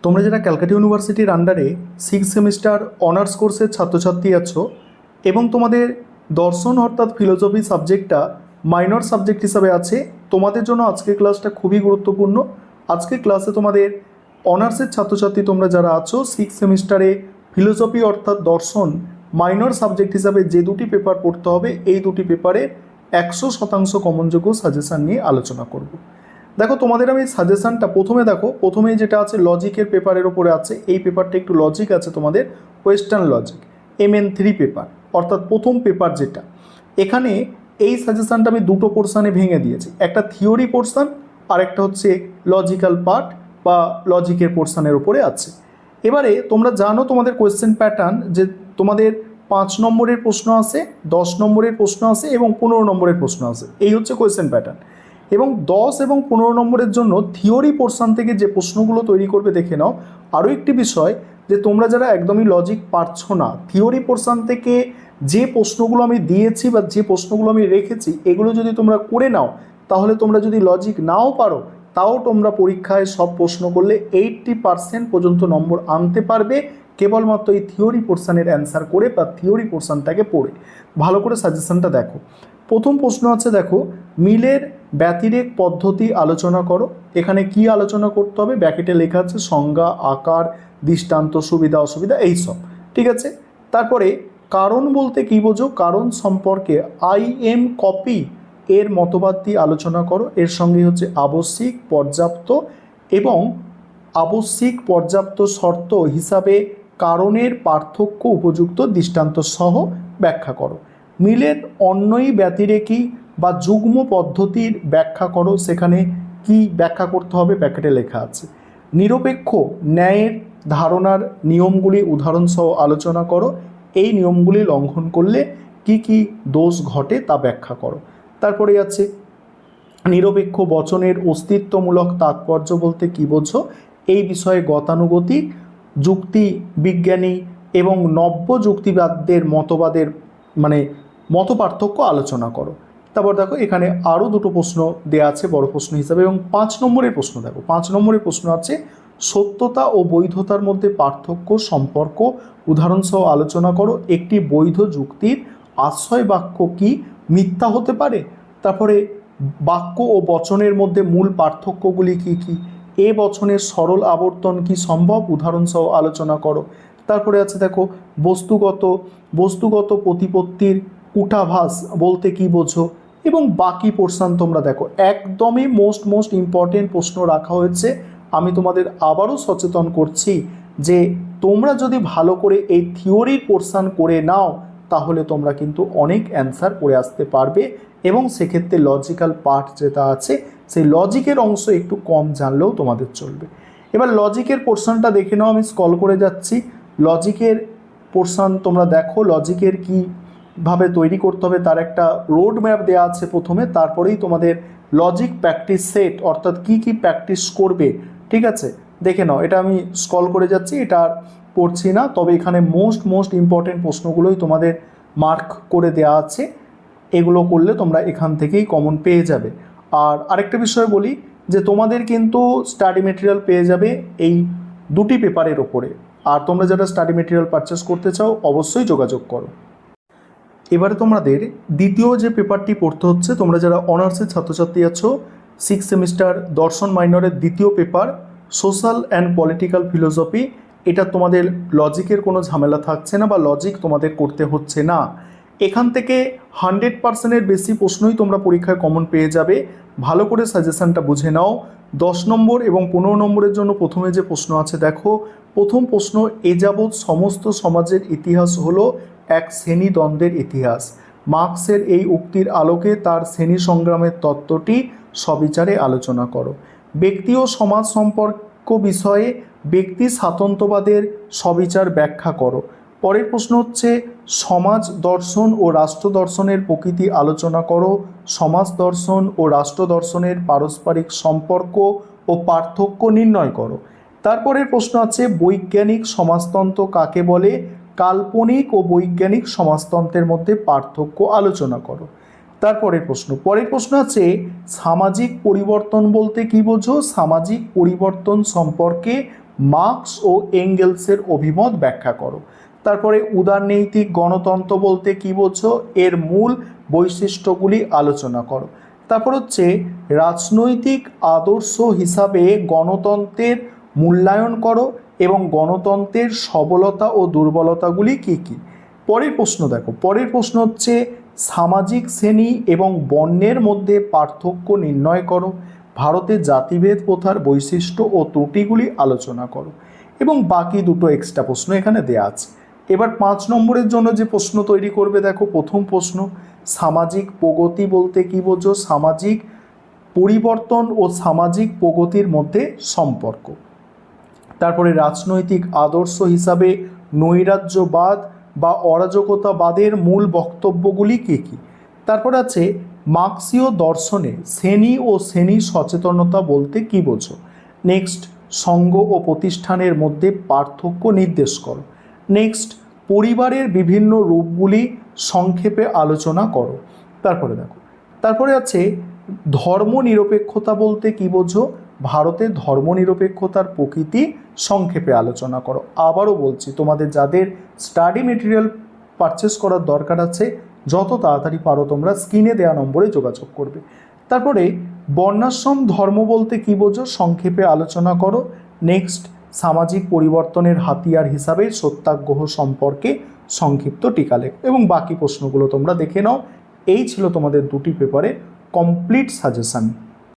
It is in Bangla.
তোমরা যারা ক্যালকাটা ইউনিভার্সিটির আন্ডারে 6 সেমিস্টার অনার্স কোর্সের ছাত্রছাত্রী আছো এবং তোমাদের দর্শন অর্থাৎ ফিলোসফি সাবজেক্টটা মাইনর সাবজেক্ট হিসাবে আছে, তোমাদের জন্য আজকের ক্লাসটা খুবই গুরুত্বপূর্ণ। আজকের ক্লাসে তোমাদের অনার্সের ছাত্রছাত্রী তোমরা যারা আছো 6 সেমিস্টারে ফিলোসফি অর্থাৎ দর্শন মাইনর সাবজেক্ট হিসাবে যে দুটি পেপার পড়তে হবে, এই দুটি পেপারে 100% কমনযোগ্য সাজেশান নিয়ে আলোচনা করব। দেখো তোমাদের আমি সাজেশানটা প্রথমেই যেটা আছে লজিকের পেপারের ওপরে আছে। এই পেপারটা একটু লজিক আছে তোমাদের, ওয়েস্টার্ন লজিক MN3 পেপার অর্থাৎ প্রথম পেপার যেটা। এখানে এই সাজেশানটা আমি দুটো পোর্শানে ভেঙে দিয়েছি, একটা থিওরি পোর্শান আর একটা হচ্ছে লজিক্যাল পার্ট বা লজিকের পোর্শানের ওপরে আছে। এবারে তোমরা জানো তোমাদের কোয়েশ্চেন প্যাটার্ন যে তোমাদের 5 নম্বরের প্রশ্ন আসে, 10 নম্বরের প্রশ্ন আসে এবং 15 নম্বরের প্রশ্ন আসে। এই হচ্ছে কোয়েশ্চেন প্যাটার্ন। এবং 10 এবং 15 নম্বরের জন্য থিওরি পোর্শন থেকে যে প্রশ্নগুলো তৈরি করবে দেখে নাও। আরও একটি বিষয় যে তোমরা যারা একদমই লজিক পারছো না, থিওরি পোর্শন থেকে যে প্রশ্নগুলো আমি দিয়েছি বা যে প্রশ্নগুলো আমি রেখেছি এগুলো যদি তোমরা করে নাও, তাহলে তোমরা যদি লজিক নাও পারো তাও তোমরা পরীক্ষায় সব প্রশ্ন করলে 80% পর্যন্ত নম্বর আনতে পারবে, কেবলমাত্র এই থিওরি পোর্শনের অ্যান্সার করে বা থিওরি পোর্শনটাকে পড়ে। ভালো করে সাজেশনটা দেখো। প্রথম প্রশ্ন আছে, দেখো মিলের ব্যতিরেক পদ্ধতি আলোচনা করো। এখানে কি আলোচনা করতে হবে? ব্র্যাকেটে লেখা আছে সংজ্ঞা, আকার, দৃষ্টান্ত, সুবিধা অসুবিধা এইসব, ঠিক আছে। তারপরে কারণ বলতে কি বোঝো? কারণ সম্পর্কে IM কপি এর মতবাদ দিয়ে আলোচনা করো। এর সঙ্গে হচ্ছে আবশ্যিক, পর্যাপ্ত এবং আবশ্যিক পর্যাপ্ত শর্ত হিসাবে কারণের পার্থক্য উপযুক্ত দৃষ্টান্ত সহ ব্যাখ্যা করো। মিলের অন্যই ব্যতিরেকী বা যুগ্ম পদ্ধতির ব্যাখ্যা করো। সেখানে কি ব্যাখ্যা করতে হবে? ব্র্যাকেটে লেখা আছে। নিরপেক্ষ ন্যায়ের ধারণার নিয়মগুলি উদাহরণসহ আলোচনা করো। এই নিয়মগুলি লঙ্ঘন করলে কি কি দোষ ঘটে তা ব্যাখ্যা করো। তারপরে আছে নিরপেক্ষ বচনের অস্তিত্বমূলক তাৎপর্য বলতে কি বোঝো? এই বিষয়ে গতানুগতিক যুক্তি বিজ্ঞানী এবং নব্য যুক্তিবাদদের মতবাদের মত পার্থক্য আলোচনা করো। তারপর দেখো এখানে আরও দুটো প্রশ্ন দেওয়া আছে বড় প্রশ্ন হিসাবে এবং 5 নম্বরের প্রশ্ন দেখো। 5 নম্বরের প্রশ্ন আছে সত্যতা ও বৈধতার মধ্যে পার্থক্য সম্পর্ক উদাহরণসহ আলোচনা করো। একটি বৈধ যুক্তির আশ্রয় বাক্য কি মিথ্যা হতে পারে? তারপরে বাক্য ও বচনের মধ্যে মূল পার্থক্যগুলি কি কি? এ বচনের সরল আবর্তন কি সম্ভব? উদাহরণসহ আলোচনা করো। তারপরে আছে দেখো বস্তুগত প্রতিপত্তির কূটাভাস বলতে কি বোঝো? এবং বাকি পোর্শন তোমরা দেখো। একদমই মোস্ট ইম্পর্টেন্ট প্রশ্ন রাখা হয়েছে। আমি তোমাদের আবারও সচেতন করছি যে তোমরা যদি ভালো করে এই থিওরির পোর্শন করে নাও তাহলে তোমরা কিন্তু অনেক অ্যান্সার করে আসতে পারবে এবং সেক্ষেত্রে লজিক্যাল পার্ট যেটা আছে সেই লজিকের অংশ একটু কম জানলেও তোমাদের চলবে। এবার লজিকের পোর্শনটা দেখে নাও, আমি স্ক্রল করে যাচ্ছি। লজিকের পোর্শন তোমরা দেখো, লজিকের কীভাবে তৈরি করতে হবে তার একটা রোড ম্যাপ দেওয়া আছে প্রথমে, তারপরেই তোমাদের লজিক প্র্যাকটিস সেট অর্থাৎ কি কি প্র্যাকটিস করবে, ঠিক আছে, দেখে নাও। এটা আমি স্ক্রল করে যাচ্ছি, এটা আর পড়ছি না, তবে এখানে মোস্ট ইম্পর্টেন্ট প্রশ্নগুলোই তোমাদের মার্ক করে দেওয়া আছে। এগুলো করলে তোমরা এখান থেকেই কমন পেয়ে যাবে। আর আরেকটা বিষয় বলি যে তোমাদের কিন্তু স্টাডি মেটেরিয়াল পেয়ে যাবে এই দুটি পেপারের ওপরে। আর তোমরা যারা স্টাডি মেটেরিয়াল পারচেস করতে চাও অবশ্যই যোগাযোগ করো। এবারে তোমাদের দ্বিতীয় যে পেপারটি পড়তে হচ্ছে, তোমরা যারা অনার্সের ছাত্রছাত্রী আছো 6 সেমিস্টার দর্শন মাইনরের দ্বিতীয় paper social and political philosophy. এটা তোমাদের লজিকের কোনো ঝামেলা থাকছে না বা লজিক তোমাদের করতে হচ্ছে না। এখান থেকে 100%-এর বেশি প্রশ্নই তোমরা পরীক্ষায় কমন পেয়ে যাবে। ভালো করে সাজেশানটা বুঝে নাও। 10 নম্বর এবং 15 নম্বরের জন্য প্রথমে যে প্রশ্ন আছে দেখো। প্রথম প্রশ্ন, এ যাবৎ সমস্ত সমাজের ইতিহাস হলো এক শ্রেণীদ্বন্দ্বের ইতিহাস। মার্কসের এই উক্তির আলোকে তার শ্রেণী সংগ্রামের তত্ত্বটি সবিচারে আলোচনা করো। ব্যক্তি ও সমাজ সম্পর্ক বিষয়ে ব্যক্তি স্বাতন্ত্র্যবাদের সবিচার ব্যাখ্যা করো। পরের প্রশ্ন হচ্ছে সমাজ দর্শন ও রাষ্ট্র দর্শনের প্রকৃতি আলোচনা করো। সমাজ দর্শন ও রাষ্ট্র দর্শনের পারস্পরিক সম্পর্ক ও পার্থক্য নির্ণয় করো। তারপরের প্রশ্ন আছে বৈজ্ঞানিক সমাজতন্ত্র কাকে বলে? কাল্পনিক ও বৈজ্ঞানিক সমাজতন্ত্রের মধ্যে পার্থক্য আলোচনা করো। পরের প্রশ্ন আছে সামাজিক পরিবর্তন বলতে কি বোঝো? সামাজিক পরিবর্তন সম্পর্কে মার্কস ও এঙ্গেলসের অভিমত ব্যাখ্যা করো। তারপরে উদারনৈতিক গণতন্ত্র বলতে কি বোঝো, এর মূল বৈশিষ্ট্যগুলি আলোচনা করো। তারপর হচ্ছে রাজনৈতিক আদর্শ হিসাবে গণতন্ত্রের মূল্যায়ন করো এবং গণতন্ত্রের সবলতা ও দুর্বলতাগুলি কী কী। পরের প্রশ্ন দেখো, পরের প্রশ্ন হচ্ছে সামাজিক শ্রেণী এবং বর্ণের মধ্যে পার্থক্য নির্ণয় করো, ভারতের জাতিভেদ প্রথার বৈশিষ্ট্য ও ত্রুটিগুলি আলোচনা করো। এবং বাকি দুটো এক্সট্রা প্রশ্ন এখানে দেওয়া আছে। এবার 5 নম্বরের জন্য যে প্রশ্ন তৈরি করবে, দেখো প্রথম প্রশ্ন, সামাজিক প্রগতি বলতে কি বোঝো, সামাজিক পরিবর্তন ও সামাজিক প্রগতির মধ্যে সম্পর্ক। তারপরে রাজনৈতিক আদর্শ হিসাবে নৈরাজ্যবাদ বা অরাজকতাবাদের মূল বক্তব্যগুলি কী কী। তারপর আছে মার্ক্সীয় দর্শনে শ্রেণী ও শ্রেণী সচেতনতা বলতে কী বোঝো। নেক্সট, সংঘ ও প্রতিষ্ঠানের মধ্যে পার্থক্য নির্দেশ করো। নেক্সট, পরিবারের বিভিন্ন রূপগুলি সংক্ষেপে আলোচনা করো। তারপরে দেখো, তারপরে আছে ধর্মনিরপেক্ষতা বলতে কী বোঝো, ভারতের ধর্মনিরপেক্ষতার প্রকৃতি সংক্ষেপে আলোচনা করো। আবারও বলছি, তোমাদের যাদের স্টাডি মেটেরিয়াল পারচেস করার দরকার আছে যত তাড়াতাড়ি পারো তোমরা স্ক্রিনে দেওয়া নম্বরে যোগাযোগ করবে। তারপরে বর্ণাশ্রম ধর্ম বলতে কী বোঝো, সংক্ষেপে আলোচনা করো। নেক্সট, সামাজিক পরিবর্তনের হাতিয়ার হিসাবে সত্যাগ্রহ সম্পর্কে সংক্ষিপ্ত টিকা লেখো। এবং বাকি প্রশ্নগুলো তোমরা দেখে নাও। এই ছিল তোমাদের দুটি পেপারে কমপ্লিট সাজেশন।